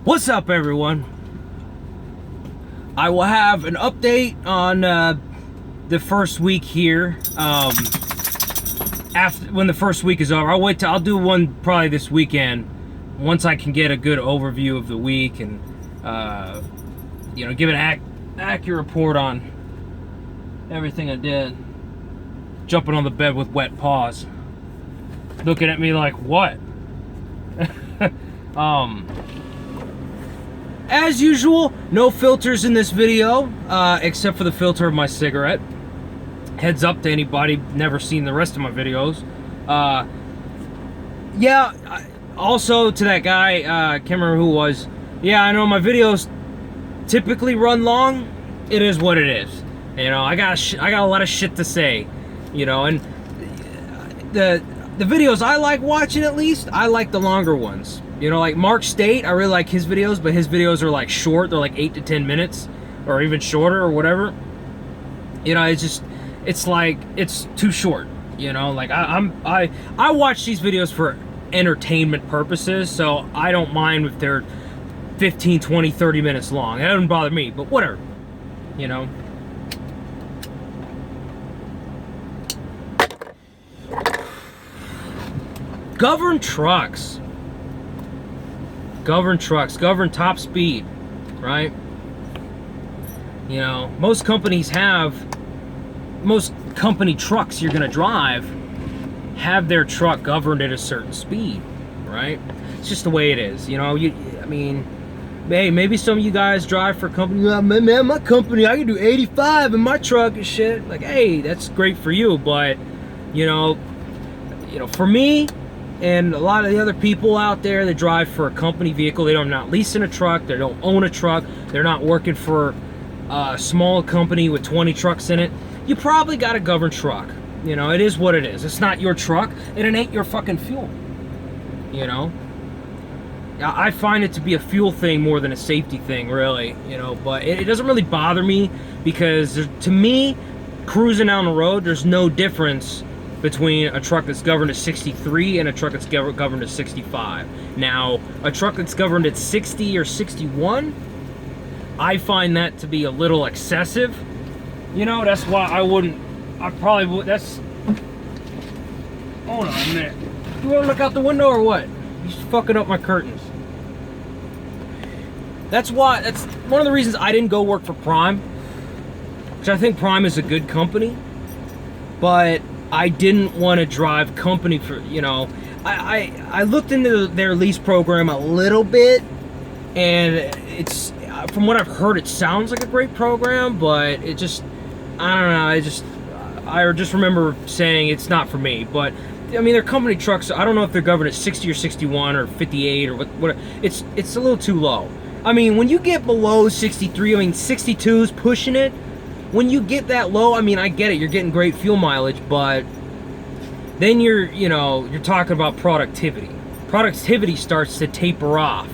What's up, everyone? I will have an update on the first week here. After when the first week is over, I'll do one probably this weekend once I can get a good overview of the week and give an accurate report on everything I did. Jumping on the bed with wet paws, looking at me like, what? As usual, no filters in this video, except for the filter of my cigarette. Heads up to anybody never seen the rest of my videos. Also to that guy, can't remember who it was. Yeah, I know my videos typically run long. It is what it is. You know, I got a lot of shit to say. You know, and the videos I like watching, at least, I like the longer ones. You know, like Mark State, I really like his videos, but his videos are like short. They're like 8 to 10 minutes or even shorter or whatever. You know, it's like, it's too short. You know, like I watch these videos for entertainment purposes, so I don't mind if they're 15, 20, 30 minutes long. It doesn't bother me, but whatever, you know. Govern trucks. Govern top speed, right? You know, most company trucks you're gonna drive have their truck governed at a certain speed, right? It's just the way it is, you know. I mean, hey, maybe some of you guys drive for a company. Man, my company, I can do 85 in my truck and shit. Like, hey, that's great for you, but you know, for me, and a lot of the other people out there that drive for a company vehicle, they're not leasing a truck, they don't own a truck, they're not working for a small company with 20 trucks in it. You probably got a governed truck. You know, it is what it is. It's not your truck, and it ain't your fucking fuel. You know? I find it to be a fuel thing more than a safety thing, really. You know, but it doesn't really bother me because, to me, cruising down the road, there's no difference between a truck that's governed at 63 and a truck that's governed at 65. Now, a truck that's governed at 60 or 61, I find that to be a little excessive. You know, that's why I probably would, hold on a minute. You wanna look out the window or what? You're fucking up my curtains. That's one of the reasons I didn't go work for Prime, which I think Prime is a good company, but I didn't want to drive company for, you know, I looked into their lease program a little bit, and it's, from what I've heard, it sounds like a great program, but it just, I don't know, I just remember saying it's not for me. But I mean, their company trucks, I don't know if they're governed at 60 or 61 or 58 or what, it's a little too low. I mean, when you get below 63, I mean, 62 is pushing it. When you get that low, I mean, I get it, you're getting great fuel mileage, but then you're talking about productivity. Productivity starts to taper off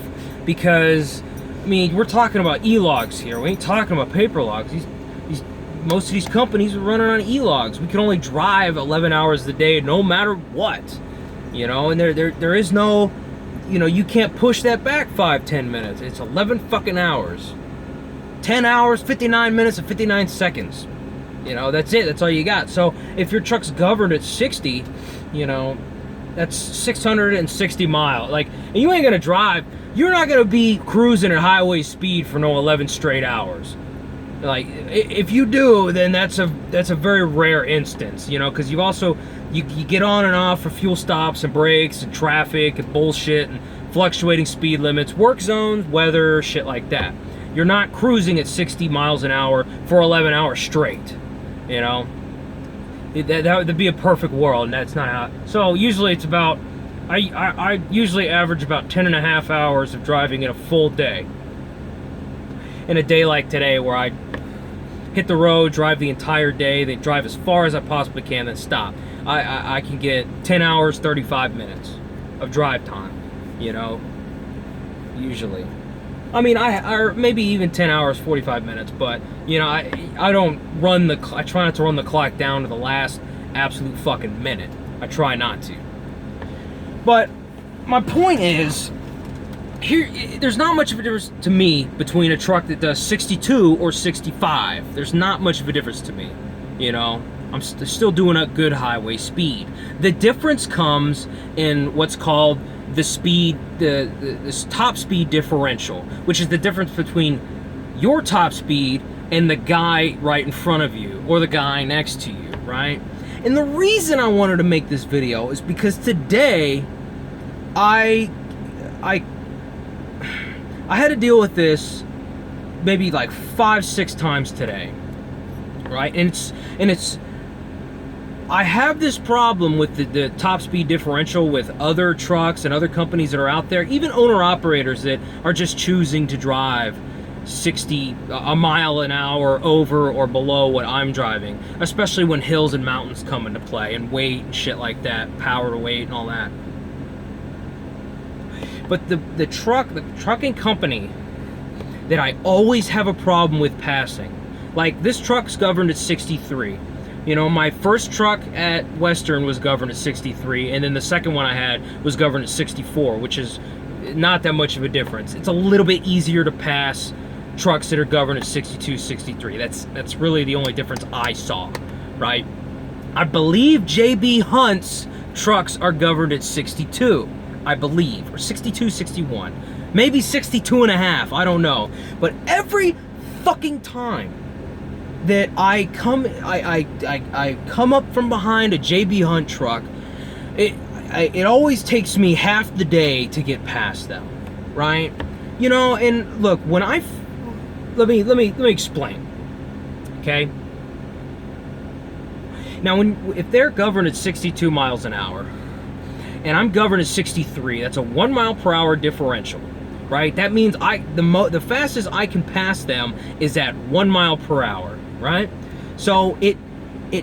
because, I mean, we're talking about e-logs here. We ain't talking about paper logs. Most of these companies are running on e-logs. We can only drive 11 hours a day no matter what, you know, and there is no, you know, you can't push that back 5-10 minutes. It's 11 fucking hours. 10 hours, 59 minutes, and 59 seconds. You know, that's it. That's all you got. So if your truck's governed at 60, you know, that's 660 miles. Like, and you ain't gonna drive. You're not gonna be cruising at highway speed for no 11 straight hours. Like, if you do, then that's a very rare instance. You know, because you also you get on and off for fuel stops and brakes and traffic and bullshit and fluctuating speed limits, work zones, weather, shit like that. You're not cruising at 60 miles an hour for 11 hours straight, you know? That would be a perfect world, and that's not how. So usually it's about, I usually average about 10 and a half hours of driving in a full day. In a day like today where I hit the road, drive the entire day, then drive as far as I possibly can, then stop. I can get 10 hours, 35 minutes of drive time, you know, usually. I mean, or maybe even 10 hours, 45 minutes, but, you know, I try not to run the clock down to the last absolute fucking minute. I try not to. But my point is, there's not much of a difference to me between a truck that does 62 or 65. There's not much of a difference to me, you know. I'm still doing a good highway speed. The difference comes in what's called the speed, this top speed differential, which is the difference between your top speed and the guy right in front of you or the guy next to you, right? And the reason I wanted to make this video is because today I had to deal with this maybe like 5-6 times today, right? And it's I have this problem with the top speed differential with other trucks and other companies that are out there, even owner-operators that are just choosing to drive 60 a mile an hour over or below what I'm driving, especially when hills and mountains come into play and weight and shit like that, power to weight and all that. But the trucking company that I always have a problem with passing, like this truck's governed at 63. You know, my first truck at Western was governed at 63, and then the second one I had was governed at 64, which is not that much of a difference. It's a little bit easier to pass trucks that are governed at 62, 63. That's really the only difference I saw, right? I believe JB Hunt's trucks are governed at 62, I believe, or 62, 61. Maybe 62 and a half, I don't know. But every fucking time that I come up from behind a JB Hunt truck, it always takes me half the day to get past them, right? You know, and look, when let me explain, okay? Now, if they're governed at 62 miles an hour, and I'm governed at 63, that's a 1 mile per hour differential, right? That means the fastest I can pass them is at 1 mile per hour, right? So it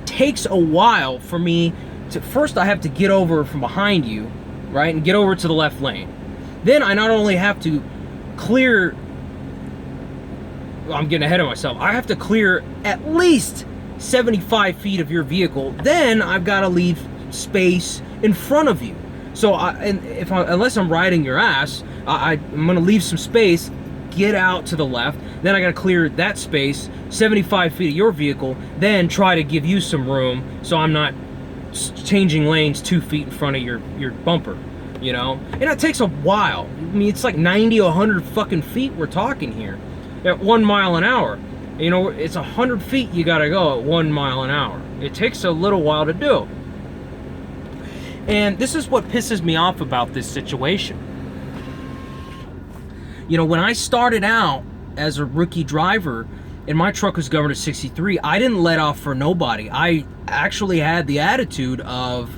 takes a while for me to, first I have to get over from behind you, right, and get over to the left lane. Then I not only have to clear, well, I'm getting ahead of myself, I have to clear at least 75 feet of your vehicle. Then I've got to leave space in front of you. So unless I'm riding your ass, I'm gonna leave some space, get out to the left, then I gotta clear that space, 75 feet of your vehicle, then try to give you some room so I'm not changing lanes 2 feet in front of your bumper, you know? And that takes a while. I mean, it's like 90 or 100 fucking feet we're talking here at 1 mile an hour. You know, it's 100 feet you gotta go at 1 mile an hour. It takes a little while to do. And this is what pisses me off about this situation. You know, when I started out as a rookie driver and my truck was governed at 63, I didn't let off for nobody. I actually had the attitude of,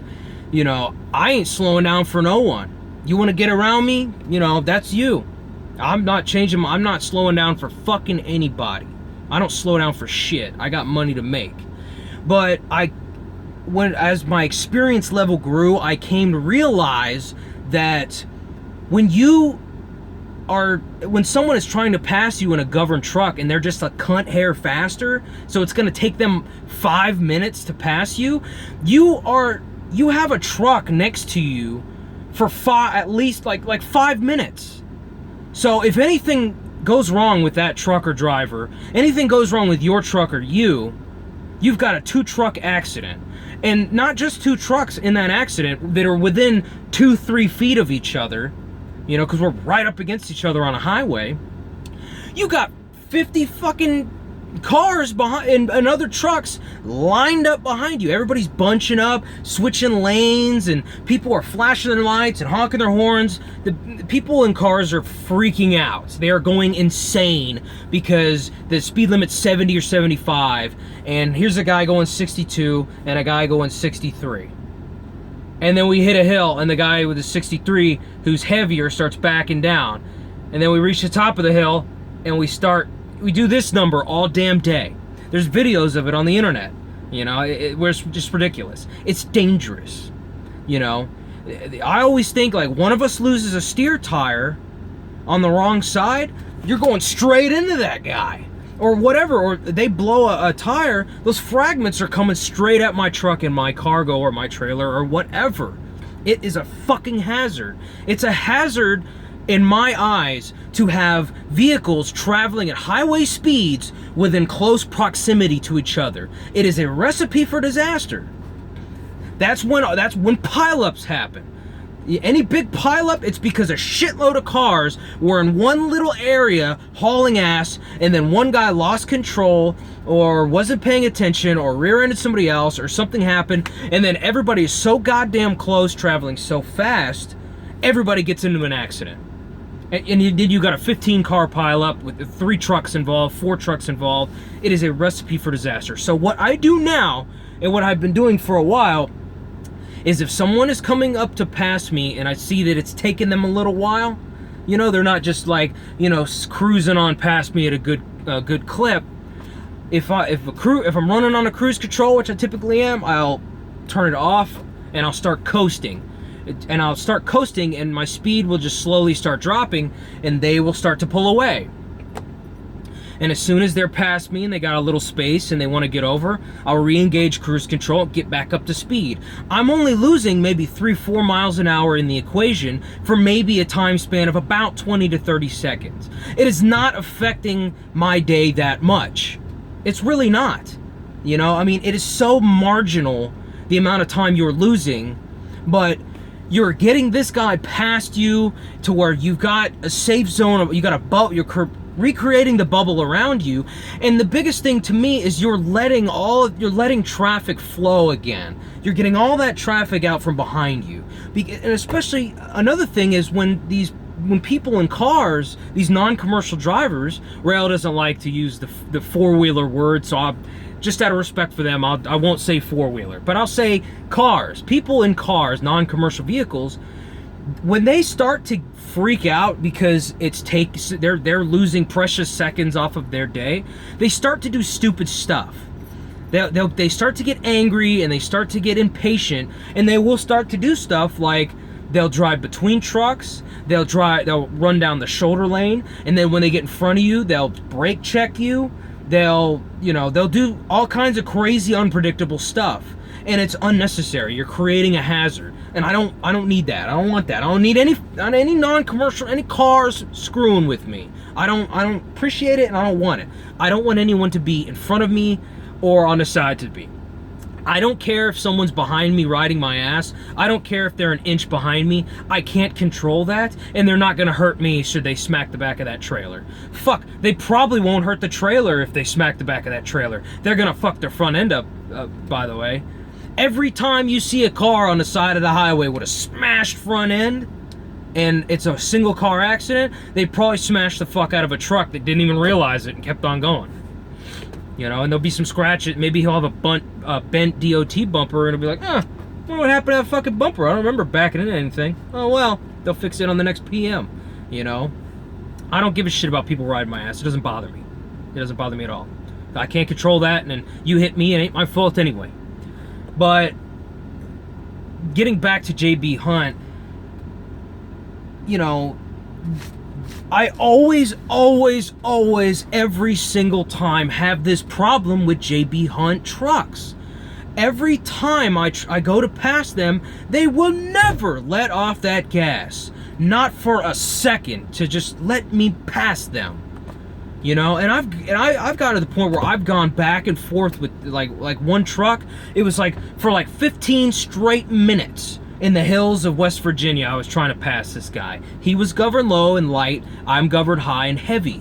you know, I ain't slowing down for no one. You want to get around me? You know, that's you. I'm not slowing down for fucking anybody. I don't slow down for shit. I got money to make. But as my experience level grew, I came to realize that when someone is trying to pass you in a governed truck and they're just a cunt hair faster, so it's gonna take them 5 minutes to pass you, you have a truck next to you for at least like 5 minutes. So if anything goes wrong with that truck or driver, anything goes wrong with your truck or you've got a 2-truck accident. And not just 2 trucks in that accident that are within 2-3 feet of each other, you know, because we're right up against each other on a highway. You got 50 fucking cars behind and other trucks lined up behind you. Everybody's bunching up, switching lanes, and people are flashing their lights and honking their horns. The people in cars are freaking out. They are going insane because the speed limit's 70 or 75, and here's a guy going 62 and a guy going 63. And then we hit a hill and the guy with the 63 who's heavier starts backing down. And then we reach the top of the hill and we do this number all damn day. There's videos of it on the internet, you know, where it's just ridiculous. It's dangerous, you know. I always think, like, one of us loses a steer tire on the wrong side, you're going straight into that guy. Or whatever, or they blow a tire, those fragments are coming straight at my truck and my cargo or my trailer or whatever. It is a fucking hazard. It's a hazard in my eyes, to have vehicles traveling at highway speeds within close proximity to each other. It is a recipe for disaster. That's when pileups happen. Any big pileup, it's because a shitload of cars were in one little area hauling ass, and then one guy lost control or wasn't paying attention or rear-ended somebody else or something happened, and then everybody is so goddamn close, traveling so fast, everybody gets into an accident. And you got a 15-car pileup with 3 trucks involved, 4 trucks involved. It is a recipe for disaster. So what I do now, and what I've been doing for a while, is if someone is coming up to pass me and I see that it's taken them a little while, you know, they're not just like, you know, cruising on past me at a good clip. If I'm running on a cruise control, which I typically am, I'll turn it off and I'll start coasting. And I'll start coasting and my speed will just slowly start dropping and they will start to pull away. And as soon as they're past me and they got a little space and they want to get over, I'll re-engage cruise control, get back up to speed. I'm only losing maybe 3-4 miles an hour in the equation for maybe a time span of about 20 to 30 seconds. It is not affecting my day that much. It's really not. You know, I mean, it is so marginal, the amount of time you're losing, but you're getting this guy past you to where you've got a safe zone, you got a bubble, you're recreating the bubble around you, and the biggest thing to me is you're letting traffic flow again. You're getting all that traffic out from behind you. And especially another thing is when people in cars, these non-commercial drivers, Rail doesn't like to use the four-wheeler word, so just out of respect for them, I won't say four-wheeler, but I'll say cars. People in cars, non-commercial vehicles, when they start to freak out because they're losing precious seconds off of their day, they start to do stupid stuff. They start to get angry and they start to get impatient, and they will start to do stuff like they'll drive between trucks, they'll run down the shoulder lane, and then when they get in front of you, they'll brake check you. They'll do all kinds of crazy, unpredictable stuff, and it's unnecessary. You're creating a hazard, and I don't need that. I don't want that. I don't need any non-commercial, any cars screwing with me. I don't appreciate it, and I don't want it. I don't want anyone to be in front of me or on the side to be. I don't care if someone's behind me riding my ass. I don't care if they're an inch behind me. I can't control that, and they're not gonna hurt me should they smack the back of that trailer. Fuck, they probably won't hurt the trailer if they smack the back of that trailer. They're gonna fuck their front end up, by the way. Every time you see a car on the side of the highway with a smashed front end, and it's a single car accident, they probably smashed the fuck out of a truck that didn't even realize it and kept on going. You know, and there'll be some scratches. Maybe he'll have a bent DOT bumper, and it'll be like, I wonder what happened to that fucking bumper. I don't remember backing into anything. Oh, well, they'll fix it on the next PM, you know? I don't give a shit about people riding my ass. It doesn't bother me. It doesn't bother me at all. I can't control that, and then you hit me, it ain't my fault anyway. But getting back to JB Hunt, you know, I always, every single time have this problem with JB Hunt trucks. Every time I go to pass them, they will never let off that gas. Not for a second to just let me pass them. You know, and I've got to the point where I've gone back and forth with like one truck. It was like for like 15 straight minutes. In the hills of West Virginia, I was trying to pass this guy. He was governed low and light. I'm governed high and heavy.